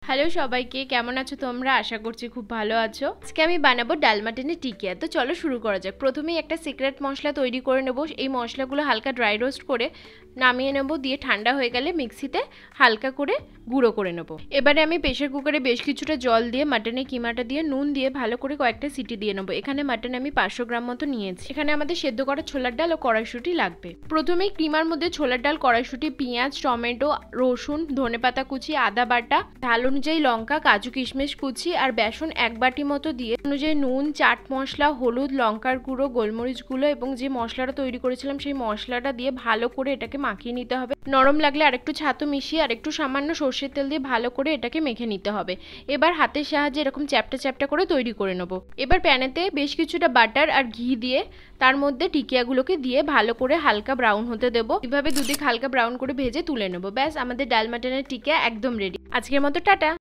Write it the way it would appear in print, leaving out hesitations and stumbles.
Hello সবাইকে, কেমন আছো তোমরা? আশা করছি খুব ভালো আছো। আজকে আমি বানাবো ডাল মাটনের টিকিয়া। তো চলো শুরু করা যাক। প্রথমেই একটা সিক্রেট মশলা তৈরি করে নেব। এই মশলাগুলো হালকা ড্রাই রোস্ট করে নামিয়ে নেব, দিয়ে ঠান্ডা হয়ে গেলে মিক্সিতে হালকা করে গুঁড়ো করে নেব। এবারে আমি প্রেসার কুকারে বেশ কিছুটা জল দিয়ে মাটনের কিমাটা দিয়ে নুন দিয়ে ভালো করে কয়েকটা সিটি দিয়ে নেবো। এখানে মাটন আমি 500 গ্রাম মতো নিয়েছি। এখানে আমাদের সেদ্ধ করা ছোলার ডাল ও কড়াইশুঁটি লাগবে। প্রথমেই কিমার মধ্যে ছোলার ডাল, কড়াইশুঁটি, পেঁয়াজ, টমেটো, রসুন, ধনেপাতা কুচি, আদা বাটা, ঝাল অনুযায়ী লঙ্কা, কাজু কিশমিশ কুচি আর বেসন 1 বাটি মতো দিয়ে অনুযায়ী নুন, চাট মশলা, হলুদ, লঙ্কার গুঁড়ো, গোলমরিচ গুঁড়ো এবং যে মশলাটা তৈরি করেছিলাম সেই মশলাটা দিয়ে ভালো করে এটাকে মাখিয়ে নিতে হবে। নরম লাগলে আরেকটু ছাতু মিশিয়ে আর একটু সামান্য সর্ষের তেল দিয়ে ভালো করে এটাকে মেখে নিতে হবে। এবার হাতের সাহায্যে এরকম চ্যাপটা চ্যাপটা করে তৈরি করে নেব। এবার প্যানেতে বেশ কিছুটা বাটার আর ঘি দিয়ে তার মধ্যে টিকিয়াগুলোকে দিয়ে ভালো করে হালকা ব্রাউন হতে দেবো। এভাবে দুদিক হালকা ব্রাউন করে ভেজে তুলে নেবো। ব্যাস, আমাদের ডাল মাটনের টিকিয়া একদম রেডি। আজকের মতো টাটা।